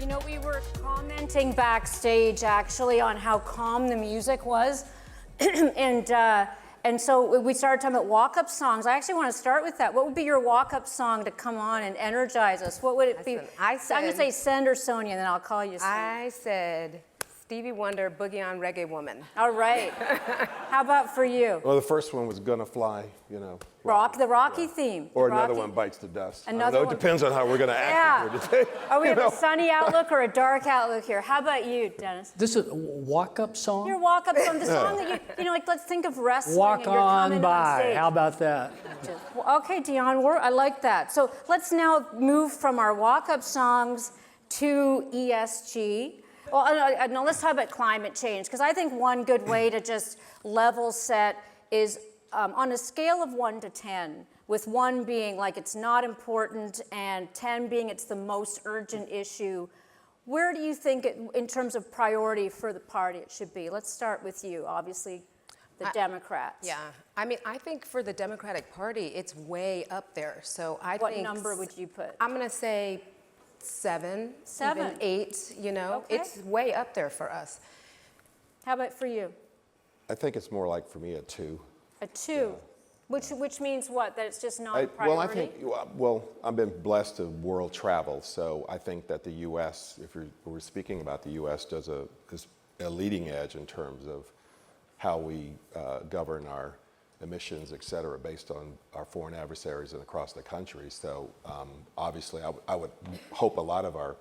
You know, we were commenting backstage actually on how calm the music was. And so we started talking about walk-up songs. I actually want to start with that. What would be your walk-up song to come on and energize us? What would it be? I'm going to say Send or Sonya, and then I'll call you Sonya. I said Stevie Wonder, Boogie on Reggae Woman. All right. How about for you? Well, the first one was Gonna Fly, you know. The Rocky theme. Or the another Rocky. one, Bites the Dust. Another It one. depends on how we're going to act here today. Are we have a sunny outlook or a dark outlook here? How about you, Dennis? This is a walk-up song? Your walk-up song, the song that you know, like let's think of wrestling Walk and you're on coming by. on stage. How about that? Okay, Dion, I like that. So let's now move from our walk-up songs to ESG. Well, no, let's talk about climate change, because I think one good way to just level set is on a scale of 1 to 10, with 1 being like it's not important and 10 being it's the most urgent issue. Where do you think, in terms of priority for the party, it should be? Let's start with you, obviously, the Democrats. Yeah, I mean, I think for the Democratic Party, it's way up there. So I What think number would you put? I'm going to say 7, 7. even 8. You know, Okay. it's way up there for us. How about for you? I think it's more like, for me, a 2. A 2. Which means what? That it's just not a Well, I priority? think, I've been blessed to world travel, so I think that the U.S., if we're speaking about the U.S., is a leading edge in terms of how we govern our emissions, et cetera, based on our foreign adversaries and across the country. So obviously, I would hope a lot of our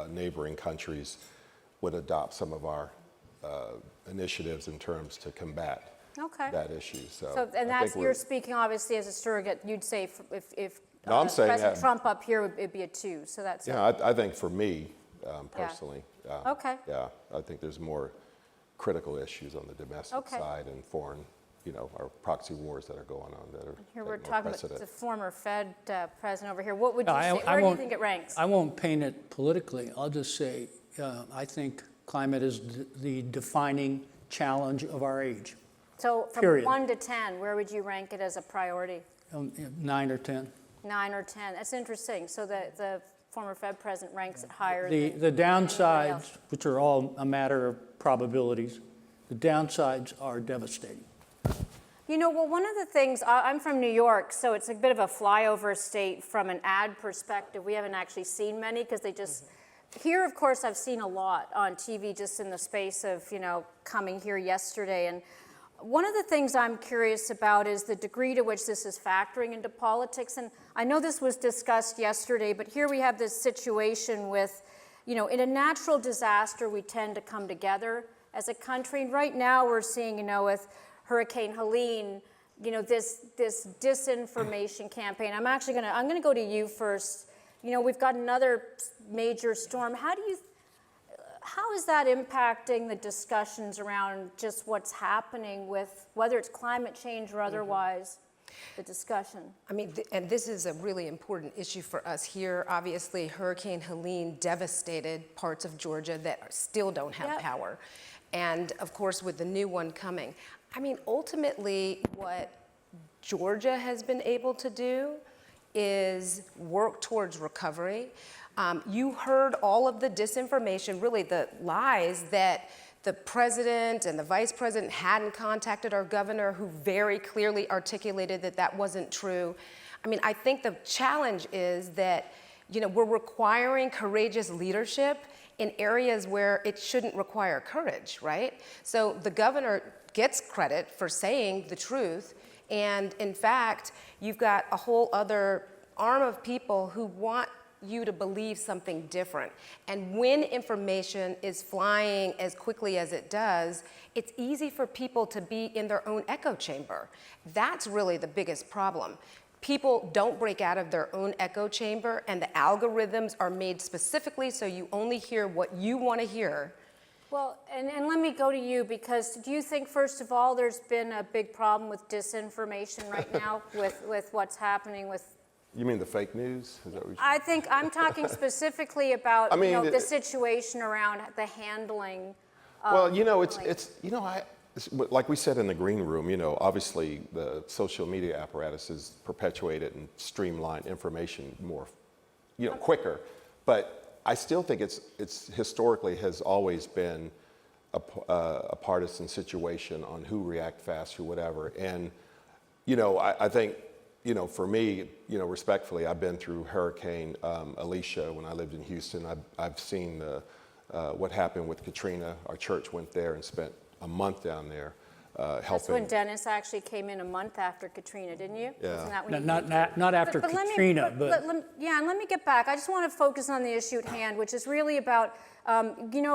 neighboring countries would adopt some of our initiatives in terms to combat that issue. And you're speaking obviously as a surrogate. You'd say if No, I'm saying President that- Trump up here, it'd be a 2. So that's Yeah, I think for me, personally, Okay. yeah, I think there's more critical issues on the domestic Okay. side and foreign, you know, our proxy wars that are going on that are Here we're taking more talking precedent. about the former Fed president over here. What would you No, say? Where do you think it ranks? I won't paint it politically. I'll just say I think climate is the defining challenge of our age. So from period. 1 to 10, where would you rank it as a priority? 9 or 10. 9 or 10. That's interesting. So the former Fed president ranks it higher The than anybody downsides, else. which are all a matter of probabilities, the downsides are devastating. You know, well, one of the things, I'm from New York, so it's a bit of a flyover state from an ad perspective. We haven't actually seen many because they just, here, of course, I've seen a lot on TV just in the space of, you know, coming here yesterday. And one of the things I'm curious about is the degree to which this is factoring into politics. And I know this was discussed yesterday, but here we have this situation with, you know, in a natural disaster, we tend to come together as a country. And right now we're seeing, you know, with Hurricane Helen, you know, this disinformation campaign. I'm gonna go to you first. You know, we've got another major storm. How is that impacting the discussions around just what's happening with, whether it's climate change or otherwise, the discussion? I mean, and this is a really important issue for us here. Obviously, Hurricane Helene devastated parts of Georgia that still don't have power. And of course, with the new one coming. I mean, ultimately, what Georgia has been able to do is work towards recovery. You heard all of the disinformation, really the lies that the president and the vice president hadn't contacted our governor, who very clearly articulated that that wasn't true. I mean, I think the challenge is that, you know, we're requiring courageous leadership in areas where it shouldn't require courage, right? So the governor gets credit for saying the truth. And in fact, you've got a whole other arm of people who want you to believe something different. And when information is flying as quickly as it does, it's easy for people to be in their own echo chamber. That's really the biggest problem. People don't break out of their own echo chamber, and the algorithms are made specifically so you only hear what you want to hear. Well, and let me go to you, because do you think, first of all, there's been a big problem with disinformation right now with what's happening with? You mean the fake news? Is that what I think I'm talking specifically about I mean, you know, the situation around the handling. Well, you know, it's you know, like we said in the green room, you know, obviously the social media apparatus has perpetuated and streamlined information more, you know, quicker. But I still think it's historically has always been a partisan situation on who react fast, who whatever. And, I think, for me, respectfully, I've been through Hurricane Alicia when I lived in Houston. I've seen what happened with Katrina. Our church went there and spent a month down there helping. That's when Dennis actually came in a month after Katrina, didn't you? Yeah. Isn't that when Not after Katrina, but and let me get back. I just want to focus on the issue at hand, which is really about,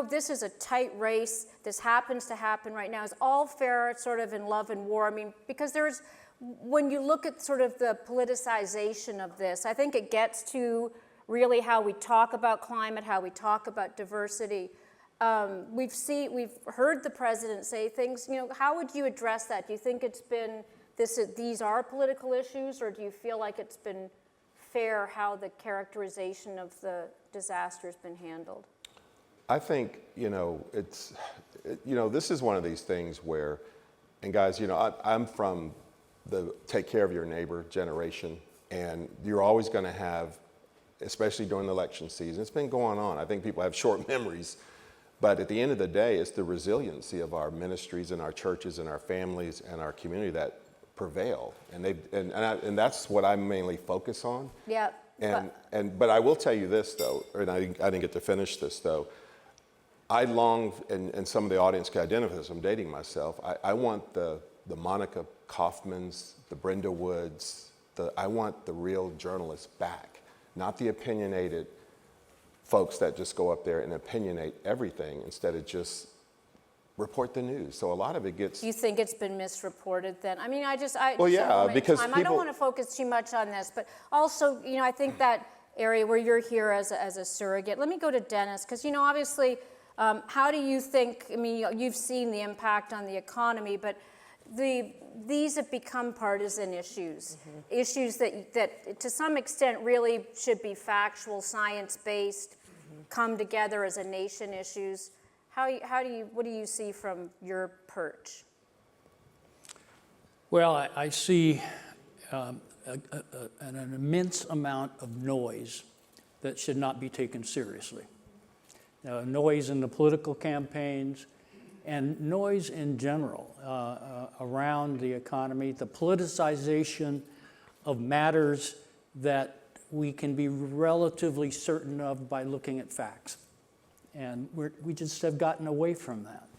this is a tight race. This happens to happen right now. It's all fair, sort of in love and war. I mean, because when you look at sort of the politicization of this, I think it gets to really how we talk about climate, how we talk about diversity. We've heard the president say things. How would you address that? Do you think it's been these are political issues, or do you feel like it's been fair how the characterization of the disaster has been handled? I think, this is one of these things where, and guys, I'm from the take care of your neighbor generation, and you're always going to have, especially during the election season, it's been going on. I think people have short memories, but at the end of the day, it's the resiliency of our ministries and our churches and our families and our community that prevail, and that's what I mainly focus on. Yeah. But I will tell you this though, and I didn't get to finish this though. I long, and some of the audience can identify this, I'm dating myself, I want the Monica Kaufmans, the Brenda Woods, I want the real journalists back, not the opinionated folks that just go up there and opinionate everything instead of just report the news. So a lot of it gets... You think it's been misreported then? I mean, Well, yeah, because I don't want to focus too much on this, but also, I think that area where you're here as a surrogate, let me go to Dennis, because, obviously, how do you think, you've seen the impact on the economy, but these have become partisan issues, issues that to some extent really should be factual, science-based, come together as a nation issues. What do you see from your perch? well, I see an immense amount of noise that should not be taken seriously. Noise in the political campaigns, and noise in general around the economy, the politicization of matters that we can be relatively certain of by looking at facts. And we just have gotten away from that.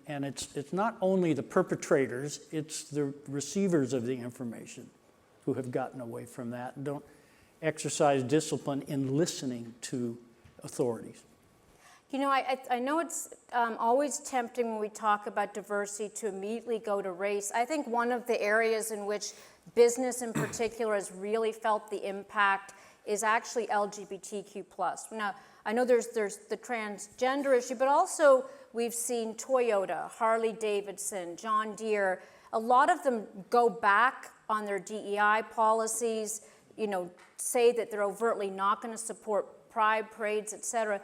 And it's not only the perpetrators, it's the receivers of the information who have gotten away from that and don't exercise discipline in listening to authorities. I know it's always tempting when we talk about diversity to immediately go to race. I think one of the areas in which business in particular has really felt the impact is actually LGBTQ+. Now, I know there's the transgender issue, but also we've seen Toyota, Harley Davidson, John Deere, a lot of them go back on their DEI policies, say that they're overtly not going to support pride parades, et cetera.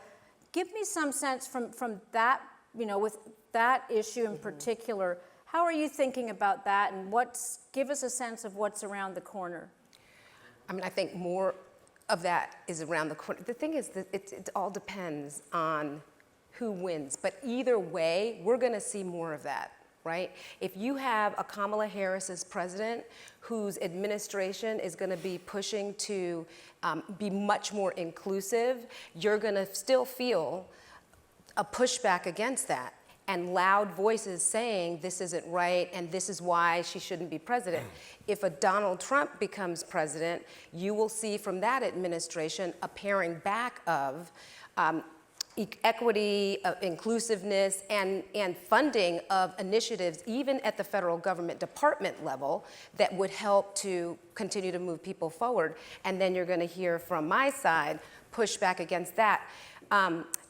Give me some sense from that, with that issue in particular, how are you thinking about that, and give us a sense of what's around the corner? I think more of that is around the corner. The thing is that it all depends on who wins, but either way, we're gonna see more of that, right? If you have a Kamala Harris as president whose administration is gonna be pushing to be much more inclusive, you're gonna still feel a pushback against that and loud voices saying this isn't right and this is why she shouldn't be president. If a Donald Trump becomes president, you will see from that administration a paring back of equity, inclusiveness, and funding of initiatives, even at the federal government department level, that would help to continue to move people forward. And then you're going to hear from my side pushback against that.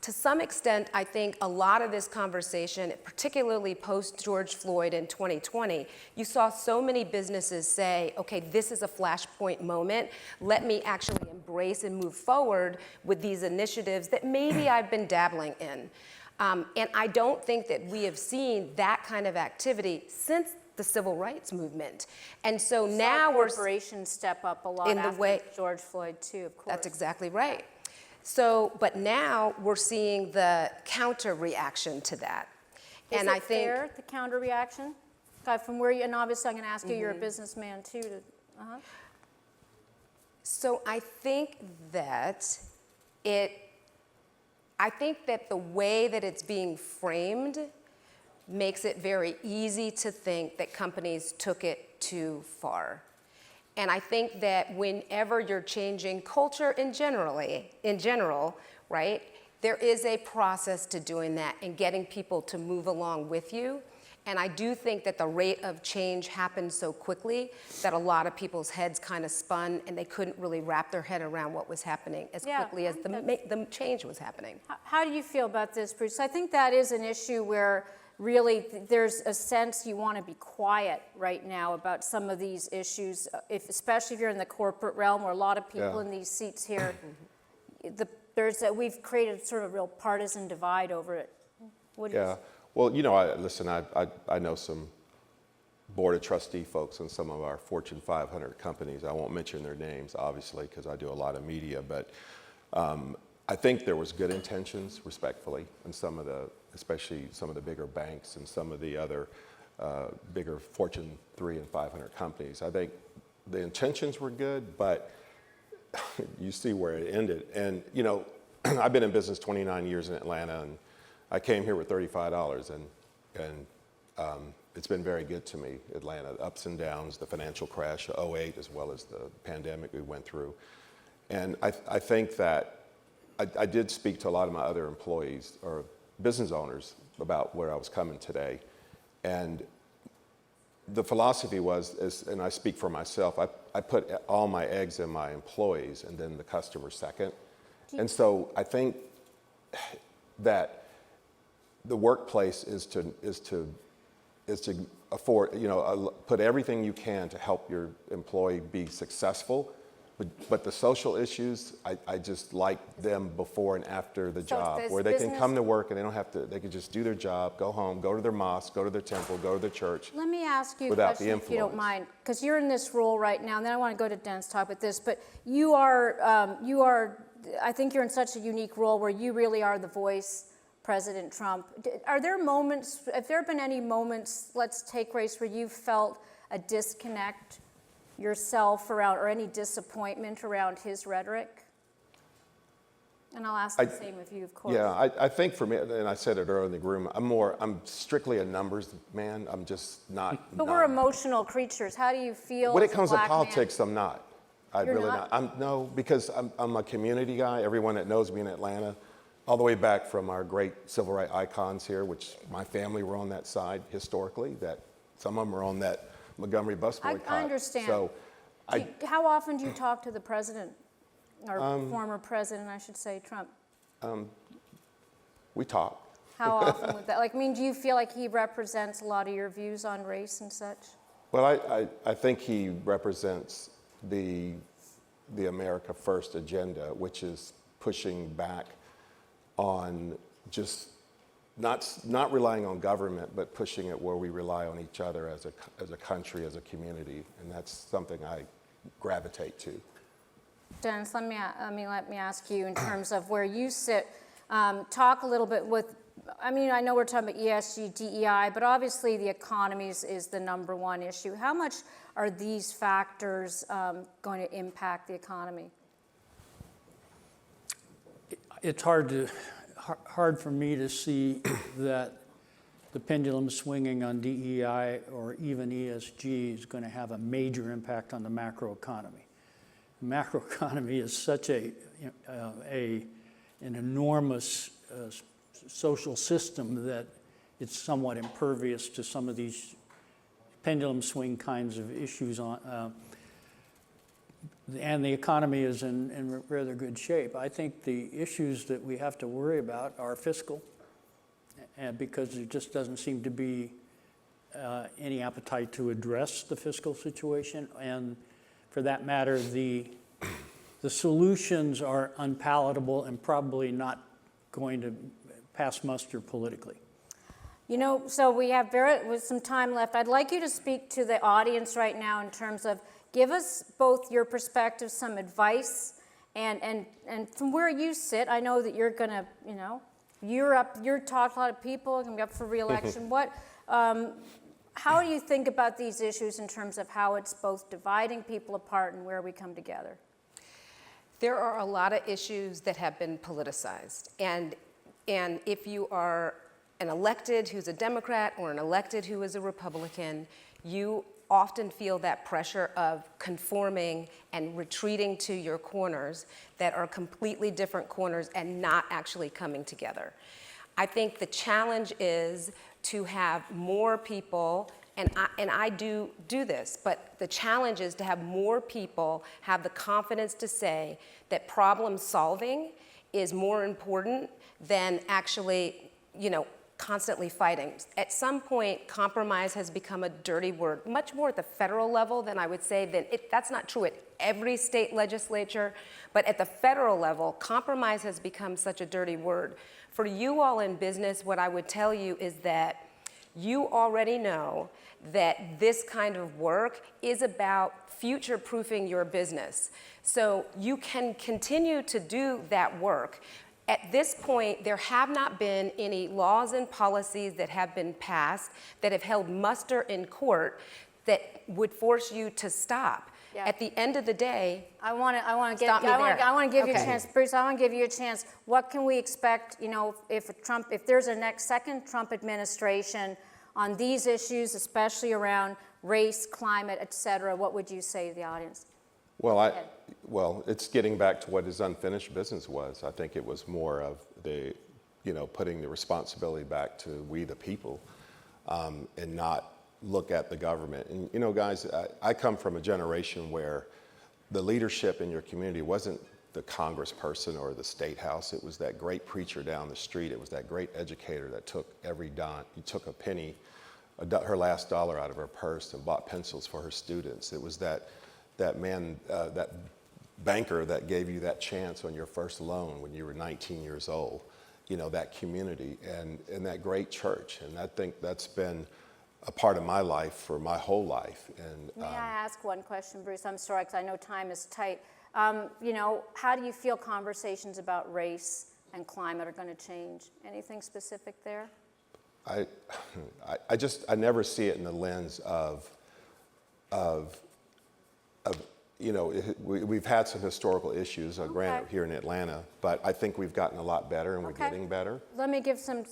To some extent, I think a lot of this conversation, particularly post-George Floyd in 2020, you saw so many businesses say, okay, this is a flashpoint moment. Let me actually embrace and move forward with these initiatives that maybe I've been dabbling in. And I don't think that we have seen that kind of activity since the civil rights movement. And so now we're... corporations step up a lot in the after way, George Floyd too, of course. That's exactly right. But now we're seeing the counter reaction to that. Is it fair, the counter reaction? From where you, and obviously I'm going to ask you, you're a businessman too. So I think that the way that it's being framed makes it very easy to think that companies took it too far. And I think that whenever you're changing culture in general, right, there is a process to doing that and getting people to move along with you. And I do think that the rate of change happened so quickly that a lot of people's heads kind of spun and they couldn't really wrap their head around what was happening as quickly as the change was happening. How do you feel about this, Bruce? I think that is an issue where really there's a sense you want to be quiet right now about some of these issues, especially if you're in the corporate realm where a lot of people in these seats here, we've created sort of a real partisan divide over it. What do you Well, you know, I know some board of trustee folks in some of our Fortune 500 companies. I won't mention their names, obviously, because I do a lot of media, but I think there was good intentions, respectfully, in especially some of the bigger banks and some of the other bigger Fortune 3 and 500 companies. I think the intentions were good, but you see where it ended. And, you know, I've been in business 29 years in Atlanta, and I came here with $35, and it's been very good to me, Atlanta. Ups and downs, the financial crash of 2008, as well as the pandemic we went through. And I think that I did speak to a lot of my other employees or business owners about where I was coming today. And the philosophy was, and I speak for myself, I put all my eggs in my employees and then the customer second. And so I think that the workplace is to afford, you know, put everything you can to help your employee be successful. But the social issues, I just like them before and after the job, where they can come to work and they don't have to, they can just do their job, go home, go to their mosque, go to their temple, go to their church. Let me ask you a question, if you don't mind, because you're in this role right now, and then I want to go to Dennis to talk about this, but you are, I think you're in such a unique role where you really are the voice, President Trump. Are there moments, have there been any moments, let's take race, where you felt a disconnect yourself around, or any disappointment around his rhetoric? And I'll ask the same of you, of course. Yeah, I think for me, and I said it earlier in the room, I'm strictly a numbers man. I'm just not. But we're emotional creatures. How do you feel when it as a comes to black politics, man? I'm not. You're not? No, because I'm a community guy. Everyone that knows me in Atlanta, all the way back from our great civil rights icons here, which my family were on that side historically, that some of them are on that Montgomery bus boycott. I understand. So, how often do you talk to the president, or former president, I should say, Trump? we talk. How often would that, like, I mean, do you feel like he represents a lot of your views on race and such? Well, I think he represents the America First agenda, which is pushing back on just not relying on government, but pushing it where we rely on each other as a country, as a community, and that's something I gravitate to. Dennis, let me ask you, in terms of where you sit, talk a little bit with, I mean, I know we're talking about ESG, DEI, but obviously the economy is the number one issue. How much are these factors going to impact the economy? It's hard for me to see that the pendulum swinging on DEI or even ESG is going to have a major impact on the macroeconomy. The macroeconomy is such an enormous social system that it's somewhat impervious to some of these pendulum swing kinds of issues and the economy is in rather good shape. I think the issues that we have to worry about are fiscal, and because there just doesn't seem to be any appetite to address the fiscal situation, and for that matter, the solutions are unpalatable and probably not going to pass muster politically. You know, so we have with some time left. I'd like you to speak to the audience right now in terms of give us both your perspective, some advice, And from where you sit, I know that you're going to, you're talking to a lot of people, going to be up for re-election. How do you think about these issues in terms of how it's both dividing people apart and where we come together? There are a lot of issues that have been politicized. And if you are an elected who's a Democrat or an elected who is a Republican, you often feel that pressure of conforming and retreating to your corners that are completely different corners and not actually coming together. I think the challenge is to have more people, and I do this, but the challenge is to have more people have the confidence to say that problem solving is more important than actually, constantly fighting. At some point, compromise has become a dirty word, much more at the federal level than I would say that's not true at every state legislature, but at the federal level, compromise has become such a dirty word. For you all in business, what I would tell you is that you already know that this kind of work is about future-proofing your business. So you can continue to do that work. At this point, there have not been any laws and policies that have been passed that have held muster in court that would force you to stop. Yeah. At the end of the day, I want to give you a chance, Bruce. I want to give you a chance. What can we expect? If there's a second Trump administration on these issues, especially around race, climate, et cetera, what would you say to the audience? Well, it's getting back to what his unfinished business was. I think it was more of putting the responsibility back to we the people, and not look at the government. And guys, I come from a generation where the leadership in your community wasn't the congressperson or the state house. It was that great preacher down the street. It was that great educator that took every dime. He took a penny, her last dollar out of her purse and bought pencils for her students. It was that man, that banker that gave you that chance on your first loan when you were 19 years old, that community and that great church. And I think that's been a part of my life for my whole life. And may I ask one question, Bruce? I'm sorry, because I know time is tight. How do you feel conversations about race and climate are going to change? Anything specific there? I never see it in the lens of we've had some historical issues, granted, here in Atlanta, but I think we've gotten a lot better, and we're getting better. Let me give some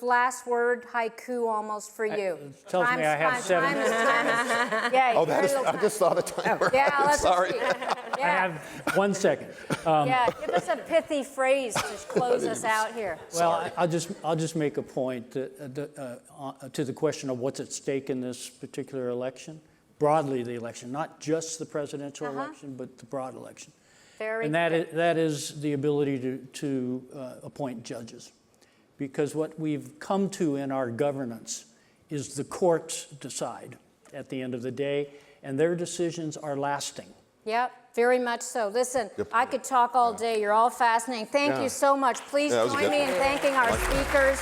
last word haiku almost for you. It tells me I have 7 minutes. Yeah. I just saw the timer. Yeah, let's sorry. I have 1 second. Give us a pithy phrase to close us out here. Well, I'll just make a point to the question of what's at stake in this particular election. Broadly the election, not just the presidential election, but the broad election. And that is the ability to appoint judges. Because what we've come to in our governance is the courts decide at the end of the day, and their decisions are lasting. Yep, very much so. Listen, I could talk all day. You're all fascinating. Thank you so much. Please join me in thanking our speakers.